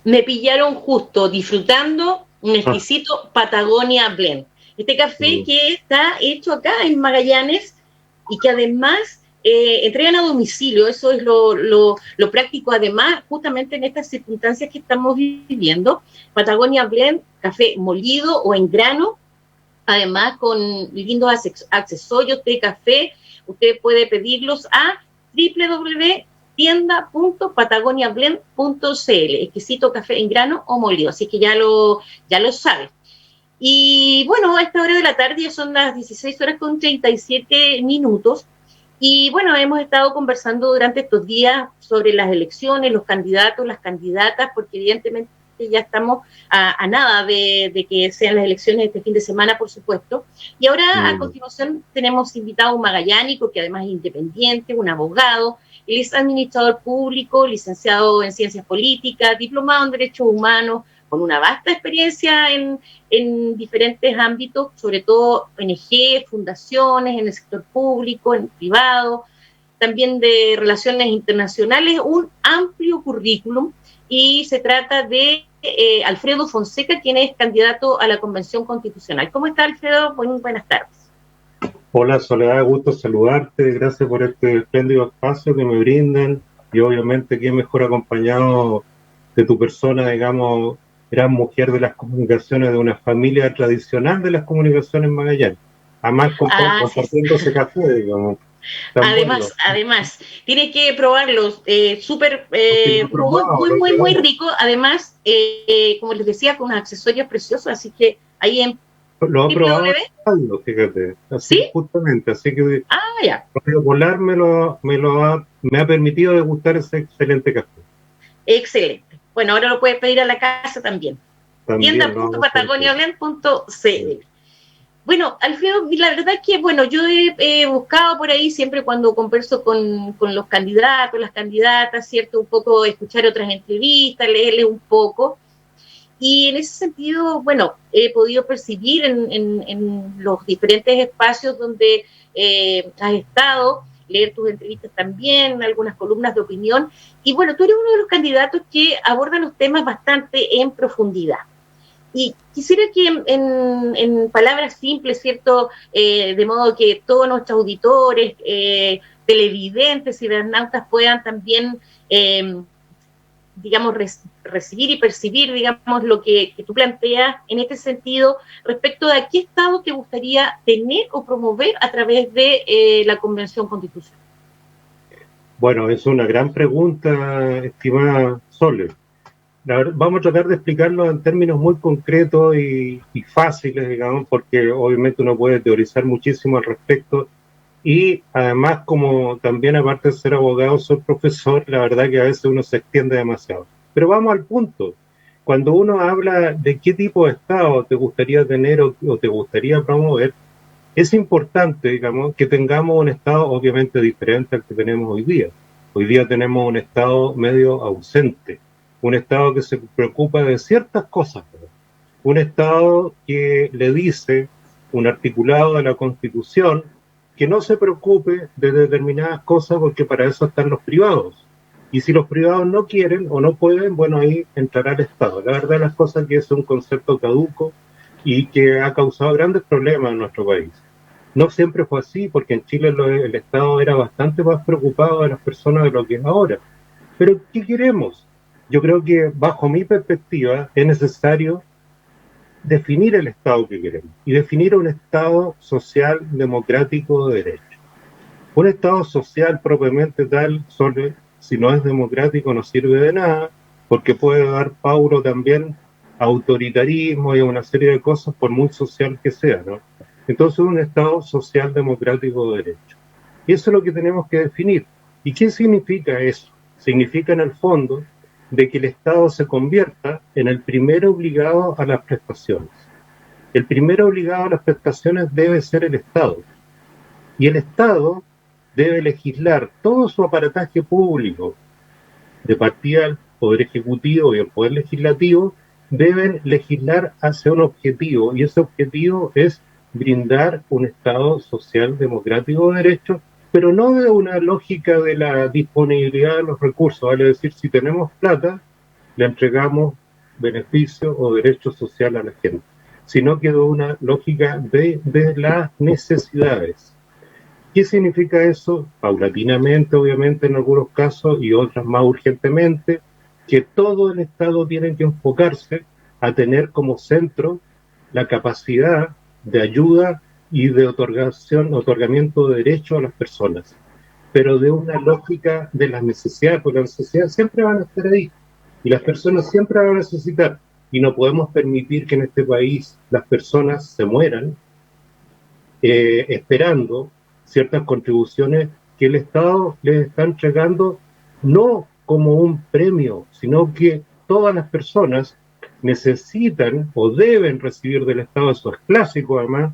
Me pillaron justo disfrutando un exquisito Patagonia Blend. Este café que está hecho acá en Magallanes y que además entregan a domicilio, eso es lo práctico, además, justamente en estas circunstancias que estamos viviendo. Patagonia Blend, café molido o en grano, además con lindos accesorios de café. Usted puede pedirlos a www.tienda.patagoniablend.cl, exquisito café en grano o molido, así que ya lo sabe. Y bueno, a esta hora de la tarde ya son las 16 horas con 37 minutos. Y bueno, hemos estado conversando durante estos días sobre las elecciones, los candidatos, las candidatas, porque evidentemente ya estamos a nada de que sean las elecciones este fin de semana, por supuesto. Y ahora, a continuación, tenemos invitado a un magallánico, que además es independiente, un abogado, él es administrador público, licenciado en Ciencias Políticas, diplomado en Derechos Humanos, con una vasta experiencia en diferentes ámbitos, sobre todo ONG, fundaciones, en el sector público, en el privado, también de relaciones internacionales, un amplio currículum, y se trata de Alfredo Fonseca, quien es candidato a la Convención Constitucional. ¿Cómo está, Alfredo? Buenas tardes. Hola, Soledad, gusto saludarte, gracias por este espléndido espacio que me brindan, y obviamente que mejor acompañado de tu persona, digamos, gran mujer de las comunicaciones, de una familia tradicional de las comunicaciones en Magallanes, además compartiendo ese café, digamos. Además, tiene que probarlos, súper, muy rico, además, como les decía, con unos accesorios preciosos, así que ahí en lo he probado, fíjate, así, ¿sí? Justamente, así que ya. Radio Polar me ha permitido degustar ese excelente café. Excelente. Bueno, ahora lo puedes pedir a la casa también. Tienda.patagoniablend.cl. Bueno, Alfredo, la verdad es que, bueno, yo he buscado por ahí siempre cuando converso con los candidatos, las candidatas, ¿cierto? Un poco escuchar otras entrevistas, leerles un poco. Y en ese sentido, bueno, he podido percibir en los diferentes espacios donde has estado, leer tus entrevistas también, algunas columnas de opinión. Y bueno, tú eres uno de los candidatos que aborda los temas bastante en profundidad. Y quisiera que en palabras simples, ¿cierto? De modo que todos nuestros auditores, televidentes y internautas puedan también, digamos, recibir y percibir, digamos, lo que tú planteas en este sentido respecto de a qué Estado te gustaría tener o promover a través de la Convención Constitucional. Bueno, es una gran pregunta, estimada Sole. Vamos a tratar de explicarlo en términos muy concretos y fáciles, digamos, porque obviamente uno puede teorizar muchísimo al respecto, y además, como también aparte de ser abogado, soy profesor, la verdad que a veces uno se extiende demasiado. Pero vamos al punto. Cuando uno habla de qué tipo de Estado te gustaría tener o te gustaría promover, es importante, digamos, que tengamos un Estado obviamente diferente al que tenemos hoy día. Hoy día tenemos un Estado medio ausente, un Estado que se preocupa de ciertas cosas, ¿verdad? Un Estado que le dice, un articulado de la Constitución, que no se preocupe de determinadas cosas porque para eso están los privados. Y si los privados no quieren o no pueden, bueno, ahí entrará el Estado. La verdad, las cosas que es un concepto caduco y que ha causado grandes problemas en nuestro país. No siempre fue así, porque en Chile el Estado era bastante más preocupado de las personas de lo que es ahora. Pero, ¿qué queremos? Yo creo que, bajo mi perspectiva, es necesario definir el Estado que queremos y definir un Estado social democrático de derecho. Un Estado social propiamente tal, si no es democrático, no sirve de nada, porque puede dar paulo también a autoritarismo y a una serie de cosas, por muy social que sea, ¿no? Entonces, un Estado social democrático de derecho. Y eso es lo que tenemos que definir. ¿Y qué significa eso? Significa, en el fondo, de que el Estado se convierta en el primero obligado a las prestaciones. El primero obligado a las prestaciones debe ser el Estado. Y el Estado debe legislar todo su aparataje público, de partida el Poder Ejecutivo y el Poder Legislativo, deben legislar hacia un objetivo, y ese objetivo es brindar un Estado social democrático de derechos, pero no de una lógica de la disponibilidad de los recursos, vale decir, si tenemos plata, le entregamos beneficios o derechos sociales a la gente, sino que de una lógica de las necesidades. ¿Qué significa eso? Paulatinamente, obviamente, en algunos casos, y otras más urgentemente, que todo el Estado tiene que enfocarse a tener como centro la capacidad de ayuda y de otorgamiento de derechos a las personas, pero de una lógica de las necesidades, porque las necesidades siempre van a estar ahí, y las personas siempre van a necesitar, y no podemos permitir que en este país las personas se mueran esperando ciertas contribuciones que el Estado les está entregando no como un premio, sino que todas las personas necesitan o deben recibir del Estado, eso es clásico además,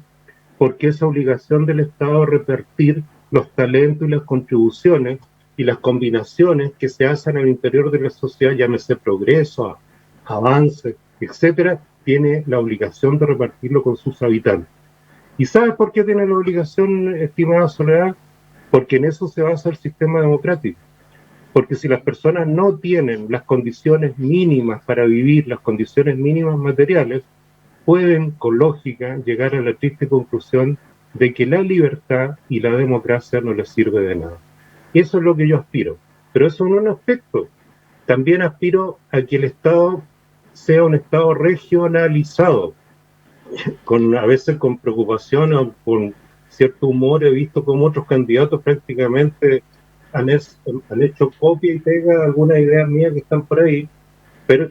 porque es obligación del Estado repartir los talentos y las contribuciones y las combinaciones que se hacen al interior de la sociedad, llámese progreso, avance, etcétera, tiene la obligación de repartirlo con sus habitantes. ¿Y sabes por qué tiene la obligación, estimada Soledad? Porque en eso se basa el sistema democrático. Porque si las personas no tienen las condiciones mínimas para vivir, las condiciones mínimas materiales, pueden, con lógica, llegar a la triste conclusión de que la libertad y la democracia no les sirve de nada. Y eso es lo que yo aspiro. Pero eso no es un aspecto. También aspiro a que el Estado sea un Estado regionalizado. A veces con preocupación o con cierto humor he visto como otros candidatos prácticamente han hecho copia y pega de algunas ideas mías que están por ahí,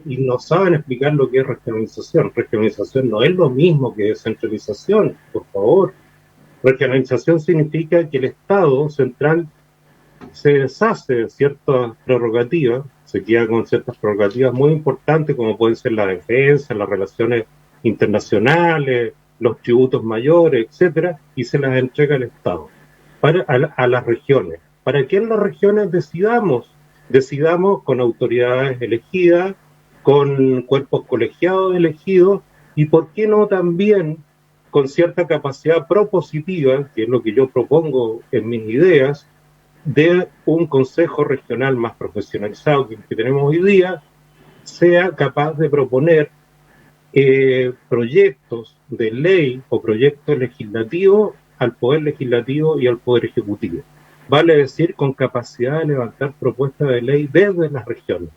y no saben explicar lo que es regionalización. Regionalización no es lo mismo que descentralización, por favor. Regionalización significa que el Estado central se deshace de ciertas prerrogativas, se queda con ciertas prerrogativas muy importantes, como pueden ser la defensa, las relaciones internacionales, los tributos mayores, etcétera, y se las entrega al Estado a las regiones, para que en las regiones decidamos con autoridades elegidas, con cuerpos colegiados elegidos, y por qué no también con cierta capacidad propositiva, que es lo que yo propongo en mis ideas, de un consejo regional más profesionalizado que el que tenemos hoy día, sea capaz de proponer proyectos de ley o proyectos legislativos al Poder Legislativo y al Poder Ejecutivo. Vale decir, con capacidad de levantar propuestas de ley desde las regiones.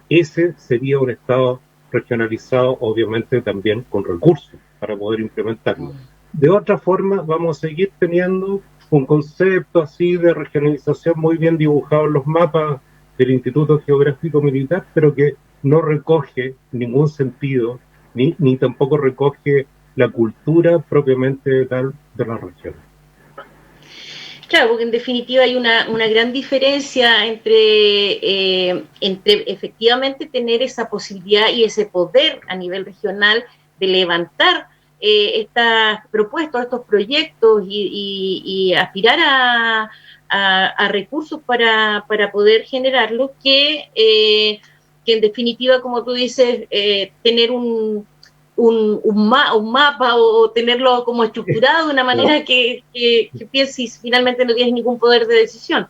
Ese sería un Estado regionalizado, obviamente también con recursos para poder implementarlo. De otra forma, vamos a seguir teniendo un concepto así de regionalización muy bien dibujado en los mapas del Instituto Geográfico Militar, pero que no recoge ningún sentido, ni tampoco recoge la cultura propiamente tal de la región. Claro, porque en definitiva hay una gran diferencia entre efectivamente tener esa posibilidad y ese poder a nivel regional de levantar estas propuestas, estos proyectos y aspirar a recursos para poder generarlos, que en definitiva, como tú dices, tener un mapa o tenerlo como estructurado de una manera que pienses y finalmente no tienes ningún poder de decisión.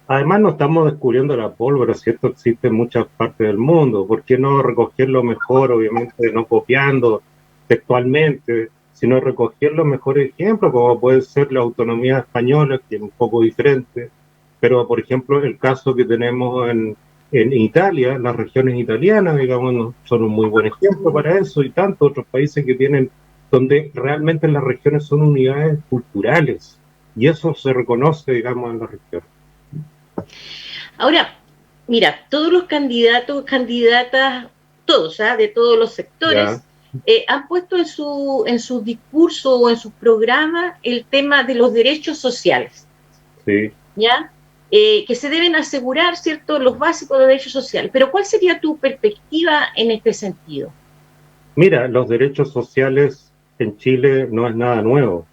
Además, no estamos descubriendo la pólvora, si esto existe en muchas partes del mundo. ¿Por qué no recogerlo mejor, obviamente, no copiando textualmente, sino recoger los mejores ejemplos, como puede ser la autonomía española, que es un poco diferente, pero, por ejemplo, el caso que tenemos en Italia, las regiones italianas, digamos, son un muy buen ejemplo para eso, y tantos otros países que tienen, donde realmente las regiones son unidades culturales, y eso se reconoce, digamos, en la región. Ahora, mira, todos los candidatos, candidatas, todos, de todos los sectores, han puesto en su discurso o en sus programas el tema de los derechos sociales. Sí. ¿Ya? Que se deben asegurar, ¿cierto?, los básicos de derechos sociales. Pero ¿cuál sería tu perspectiva en este sentido? Mira, los derechos sociales en Chile no es nada nuevo.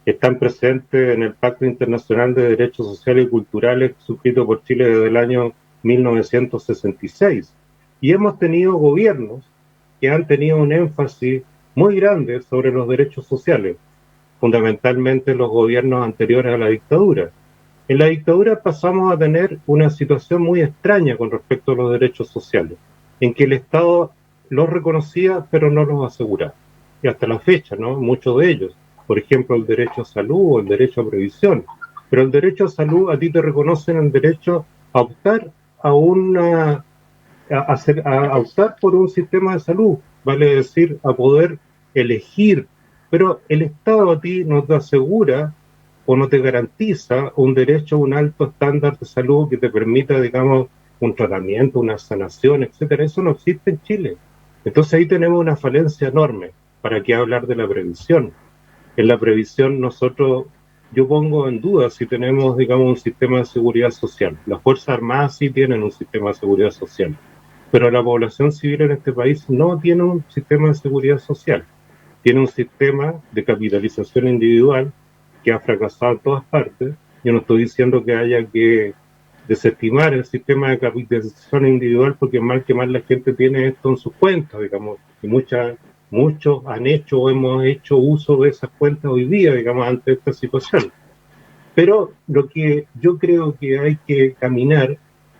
Están presentes en el Pacto Internacional de Derechos Sociales y Culturales suscrito por Chile desde el año 1966. Y hemos tenido gobiernos que han tenido un énfasis muy grande sobre los derechos sociales, fundamentalmente los gobiernos anteriores a la dictadura. En la dictadura pasamos a tener una situación muy extraña con respecto a los derechos sociales. en que el Estado los reconocía pero no los aseguraba. Y hasta la fecha, ¿no? Muchos de ellos. Por ejemplo, el derecho a salud o el derecho a previsión. Pero el derecho a salud, a ti te reconocen el derecho a optar a una a optar por un sistema de salud, vale decir, a poder elegir, pero el Estado a ti no te asegura o no te garantiza un derecho a un alto estándar de salud que te permita, digamos, un tratamiento, una sanación, etcétera. Eso no existe en Chile. Entonces ahí tenemos una falencia enorme. ¿Para qué hablar de la previsión? En la previsión nosotros, yo pongo en duda si tenemos, digamos, un sistema de seguridad social. Las Fuerzas Armadas sí tienen un sistema de seguridad social, pero la población civil en este país no tiene un sistema de seguridad social. Tiene un sistema de capitalización individual que ha fracasado en todas partes. Yo no estoy diciendo que haya que desestimar el sistema de capitalización individual, porque mal que mal la gente tiene esto en sus cuentas, digamos, y muchos han hecho o hemos hecho uso de esas cuentas hoy día, digamos, ante esta situación. Pero lo que yo creo que hay que caminar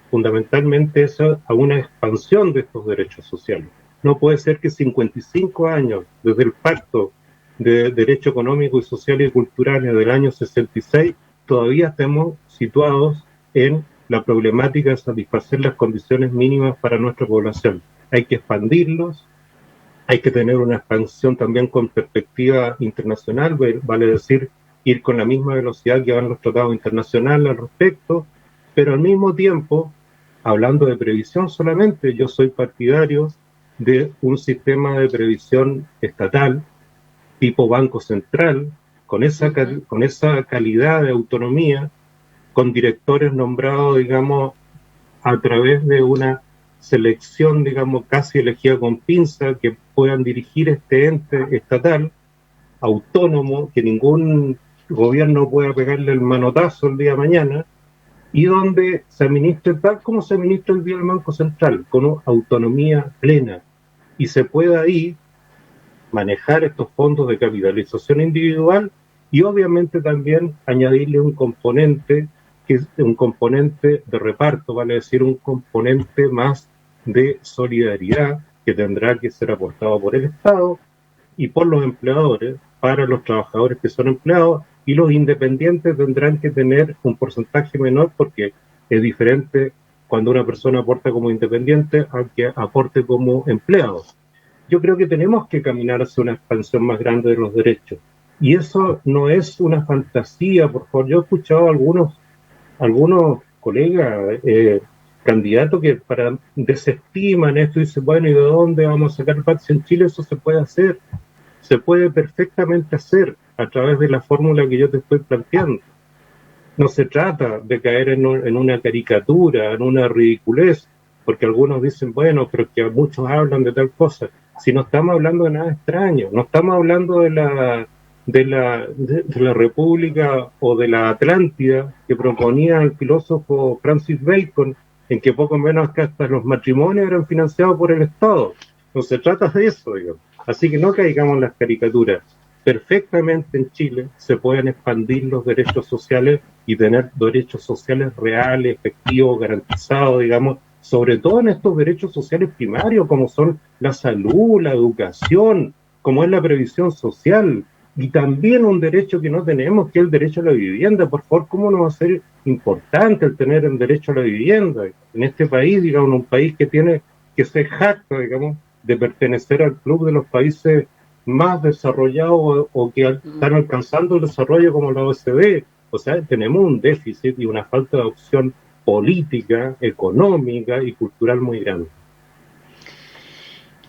fundamentalmente es a una expansión de estos derechos sociales. No puede ser que 55 años desde el Pacto de Derecho Económico y Social y Cultural del año 66 todavía estemos situados en la problemática de satisfacer las condiciones mínimas para nuestra población. Hay que expandirlos, hay que tener una expansión también con perspectiva internacional, vale decir, ir con la misma velocidad que van los tratados internacionales al respecto, pero al mismo tiempo, hablando de previsión solamente, yo soy partidario de un sistema de previsión estatal, tipo Banco Central, con esa calidad de autonomía, con directores nombrados, digamos, a través de una selección, digamos, casi elegida con pinza, que puedan dirigir este ente estatal, autónomo, que ningún gobierno pueda pegarle el manotazo el día de mañana, y donde se administre tal como se administra el día del Banco Central, con autonomía plena, y se pueda ahí manejar estos fondos de capitalización individual y obviamente también añadirle un componente que es un componente de reparto, vale decir, un componente más de solidaridad que tendrá que ser aportado por el Estado y por los empleadores para los trabajadores que son empleados, y los independientes tendrán que tener un porcentaje menor porque es diferente cuando una persona aporta como independiente a que aporte como empleado. Yo creo que tenemos que caminar hacia una expansión más grande de los derechos. Y eso no es una fantasía, por favor. Yo he escuchado a algunos colegas, candidatos que desestiman esto y dicen, bueno, ¿y de dónde vamos a sacar el PAC? Si en Chile eso se puede hacer, se puede perfectamente hacer a través de la fórmula que yo te estoy planteando. No se trata de caer en una caricatura, en una ridiculez, porque algunos dicen, bueno, pero que muchos hablan de tal cosa. Si no estamos hablando de nada extraño, no estamos hablando de la República o de la Atlántida que proponía el filósofo Francis Bacon, en que poco menos que hasta los matrimonios eran financiados por el Estado. No se trata de eso, digamos. Así que no caigamos en las caricaturas. Perfectamente en Chile se pueden expandir los derechos sociales y tener derechos sociales reales, efectivos, garantizados, digamos, sobre todo en estos derechos sociales primarios, como son la salud, la educación, como es la previsión social, y también un derecho que no tenemos, que es el derecho a la vivienda. Por favor, ¿cómo no va a ser importante el tener el derecho a la vivienda? En este país, digamos, un país que se jacta, digamos, de pertenecer al club de los países más desarrollados o que están alcanzando el desarrollo como la OCDE. O sea, tenemos un déficit y una falta de opción política, económica y cultural muy grande.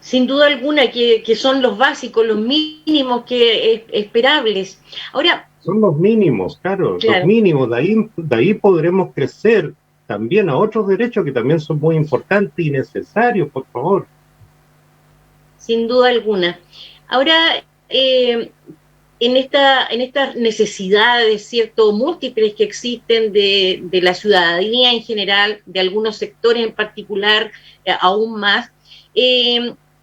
Sin duda alguna que son los básicos, los mínimos que esperables. Ahora, son los mínimos, claro, los mínimos, de ahí podremos crecer también a otros derechos que también son muy importantes y necesarios, por favor. Sin duda alguna. Ahora, en estas necesidades, ¿cierto?, múltiples que existen de la ciudadanía en general, de algunos sectores en particular, aún más,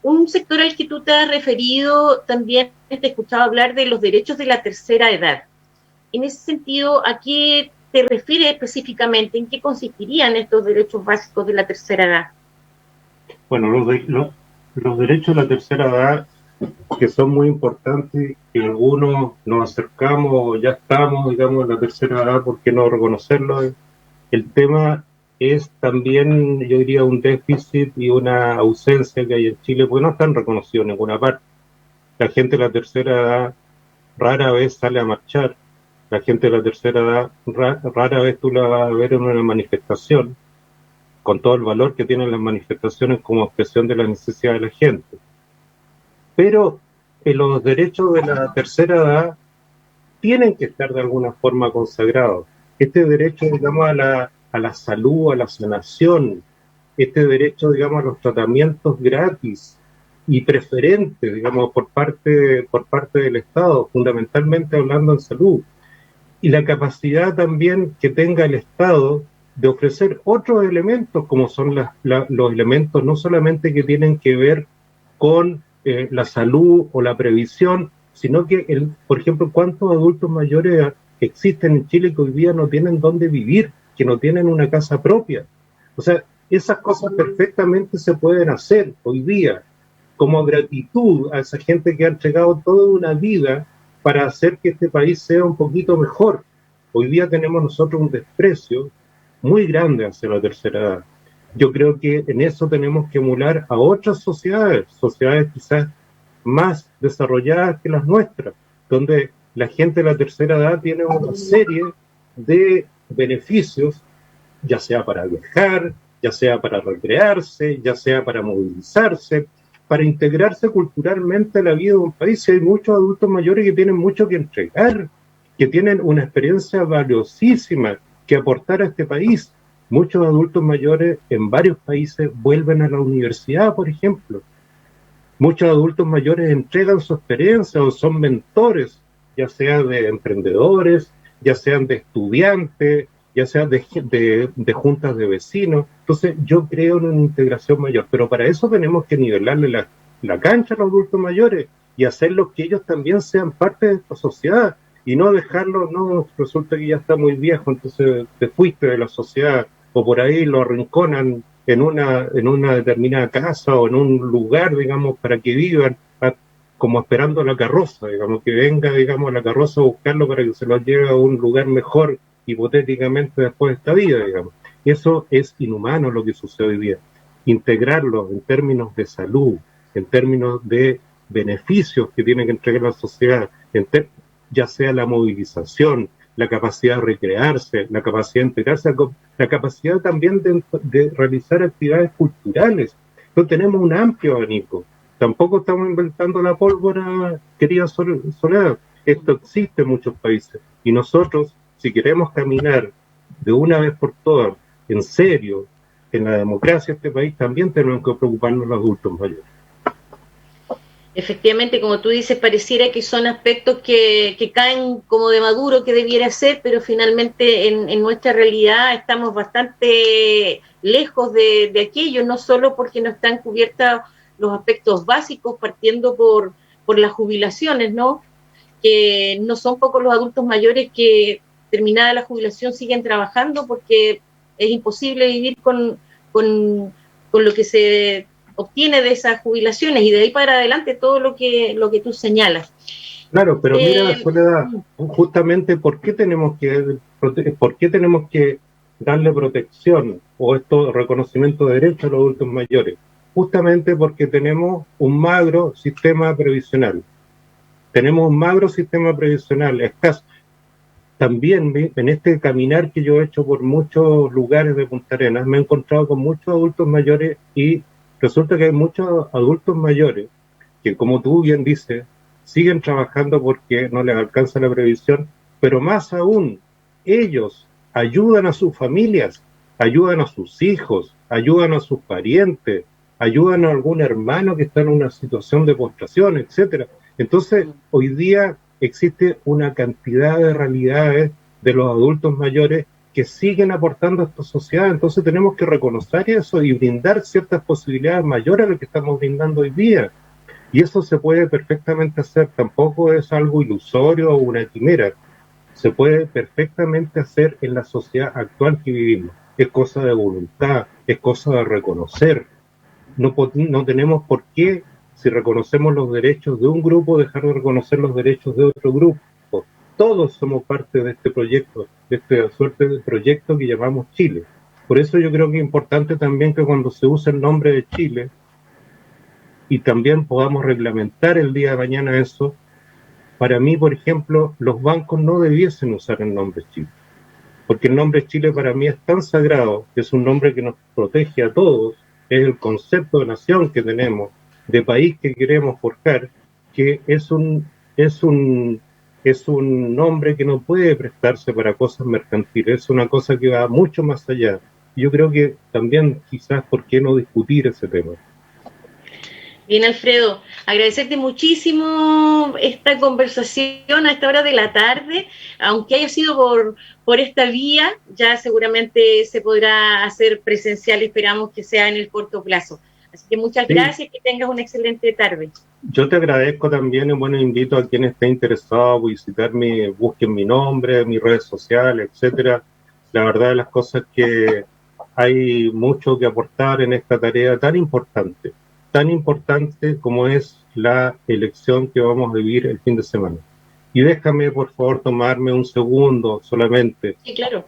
un sector al que tú te has referido, también te he escuchado hablar de los derechos de la tercera edad. En ese sentido, ¿a qué te refieres específicamente? ¿En qué consistirían estos derechos básicos de la tercera edad? Bueno, los derechos de la tercera edad, que son muy importantes, que algunos nos acercamos o ya estamos, digamos, en la tercera edad, ¿por qué no reconocerlo? El tema es también, yo diría, un déficit y una ausencia que hay en Chile, porque no están reconocidos en ninguna parte. La gente de la tercera edad rara vez sale a marchar. La gente de la tercera edad rara vez tú la vas a ver en una manifestación, con todo el valor que tienen las manifestaciones como expresión de la necesidad de la gente. Pero los derechos de la tercera edad tienen que estar de alguna forma consagrados. Este derecho, digamos, a la salud, a la sanación, este derecho, digamos, a los tratamientos gratis y preferentes, digamos, por parte del Estado, fundamentalmente hablando en salud, y la capacidad también que tenga el Estado de ofrecer otros elementos, como son los elementos no solamente que tienen que ver con la salud o la previsión, sino que, por ejemplo, cuántos adultos mayores existen en Chile que hoy día no tienen dónde vivir, que no tienen una casa propia. O sea, esas cosas perfectamente se pueden hacer hoy día como gratitud a esa gente que ha entregado toda una vida para hacer que este país sea un poquito mejor. Hoy día tenemos nosotros un desprecio muy grande hacia la tercera edad. Yo creo que en eso tenemos que emular a otras sociedades, sociedades quizás más desarrolladas que las nuestras, donde la gente de la tercera edad tiene una serie de beneficios, ya sea para viajar, ya sea para recrearse, ya sea para movilizarse, para integrarse culturalmente a la vida de un país. Y hay muchos adultos mayores que tienen mucho que entregar, que tienen una experiencia valiosísima que aportar a este país. Muchos adultos mayores en varios países vuelven a la universidad, por ejemplo. Muchos adultos mayores entregan su experiencia o son mentores, ya sea de emprendedores, ya sean de estudiantes, ya sean de juntas de vecinos. Entonces yo creo en una integración mayor, pero para eso tenemos que nivelarle la cancha a los adultos mayores y hacerlos que ellos también sean parte de esta sociedad y no dejarlo, no, resulta que ya está muy viejo, entonces te fuiste de la sociedad, o por ahí lo arrinconan en una determinada casa o en un lugar, digamos, para que vivan, como esperando la carroza, digamos, que venga, digamos, la carroza a buscarlo para que se lo lleve a un lugar mejor, hipotéticamente, después de esta vida, digamos. Y eso es inhumano lo que sucede hoy día. Integrarlo en términos de salud, en términos de beneficios que tiene que entregar la sociedad, ya sea la movilización, la capacidad de recrearse, la capacidad de integrarse, la capacidad también de realizar actividades culturales. Entonces tenemos un amplio abanico. Tampoco estamos inventando la pólvora, querida Soledad. Esto existe en muchos países. Y nosotros, si queremos caminar de una vez por todas, en serio, en la democracia de este país, también tenemos que preocuparnos los adultos mayores. Efectivamente, como tú dices, pareciera que son aspectos que caen como de maduro que debiera ser, pero finalmente en nuestra realidad estamos bastante lejos de aquello, no solo porque no están cubiertos los aspectos básicos, partiendo por las jubilaciones, ¿no? Que no son pocos los adultos mayores que terminada la jubilación siguen trabajando porque es imposible vivir con lo que se obtiene de esas jubilaciones y de ahí para adelante todo lo que tú señalas. Claro, pero mira, Soledad, justamente ¿por qué tenemos que darle protección o esto reconocimiento de derechos a los adultos mayores? Justamente porque tenemos un magro sistema previsional. Tenemos un magro sistema previsional escaso. También en este caminar que yo he hecho por muchos lugares de Punta Arenas, me he encontrado con muchos adultos mayores y resulta que hay muchos adultos mayores que, como tú bien dices, siguen trabajando porque no les alcanza la previsión, pero más aún, ellos ayudan a sus familias, ayudan a sus hijos, ayudan a sus parientes, ayudan a algún hermano que está en una situación de postración, etcétera. Entonces, hoy día existe una cantidad de realidades de los adultos mayores que siguen aportando a esta sociedad. Entonces tenemos que reconocer eso y brindar ciertas posibilidades mayores a lo que estamos brindando hoy día. Y eso se puede perfectamente hacer, tampoco es algo ilusorio o una quimera, se puede perfectamente hacer en la sociedad actual que vivimos. Es cosa de voluntad, es cosa de reconocer. no tenemos por qué, si reconocemos los derechos de un grupo, dejar de reconocer los derechos de otro grupo. Todos somos parte de este proyecto, de esta suerte de proyecto que llamamos Chile. Por eso yo creo que es importante también que cuando se use el nombre de Chile, y también podamos reglamentar el día de mañana eso, para mí, por ejemplo, los bancos no debiesen usar el nombre Chile, porque el nombre Chile para mí es tan sagrado, que es un nombre que nos protege a todos, es el concepto de nación que tenemos, de país que queremos forjar, que es un nombre que no puede prestarse para cosas mercantiles, es una cosa que va mucho más allá. Yo creo que también quizás, ¿por qué no discutir ese tema? Bien, Alfredo, agradecerte muchísimo esta conversación a esta hora de la tarde, aunque haya sido por esta vía, ya seguramente se podrá hacer presencial, esperamos que sea en el corto plazo. Así que muchas gracias, que tengas una excelente tarde. Yo te agradezco también y bueno, invito a quien esté interesado a visitarme, busquen mi nombre, mis redes sociales, etcétera. La verdad de las cosas es que hay mucho que aportar en esta tarea tan importante como es la elección que vamos a vivir el fin de semana. Y déjame, por favor, tomarme un segundo solamente. Sí, claro.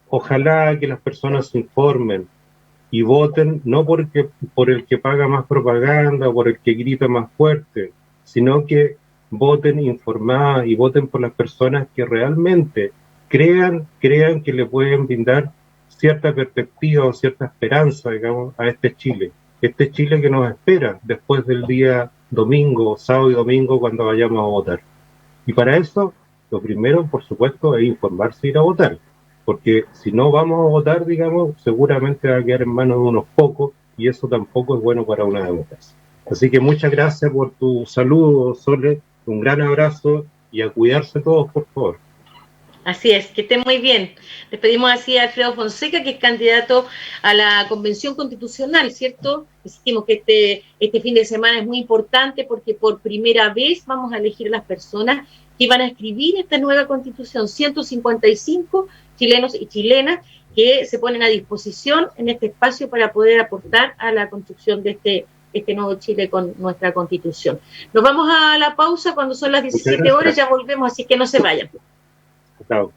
Ojalá que las personas se informen y voten, no porque por el que paga más propaganda o por el que grita más fuerte, sino que voten informadas y voten por las personas que realmente crean que le pueden brindar cierta perspectiva o cierta esperanza, digamos, a este Chile que nos espera después del día domingo, sábado y domingo, cuando vayamos a votar. Y para eso, lo primero, por supuesto, es informarse y ir a votar, porque si no vamos a votar, digamos, seguramente va a quedar en manos de unos pocos, y eso tampoco es bueno para una democracia. Así que muchas gracias por tu saludo, Sole, un gran abrazo, y a cuidarse todos, por favor. Así es, que estén muy bien. Despedimos así a Alfredo Fonseca, que es candidato a la Convención Constitucional, ¿cierto? Decimos que este fin de semana es muy importante porque por primera vez vamos a elegir a las personas que van a escribir esta nueva Constitución, 155 chilenos y chilenas que se ponen a disposición en este espacio para poder aportar a la construcción de este nuevo Chile con nuestra Constitución. Nos vamos a la pausa cuando son las 17 horas, ya volvemos, así que no se vayan. Chao.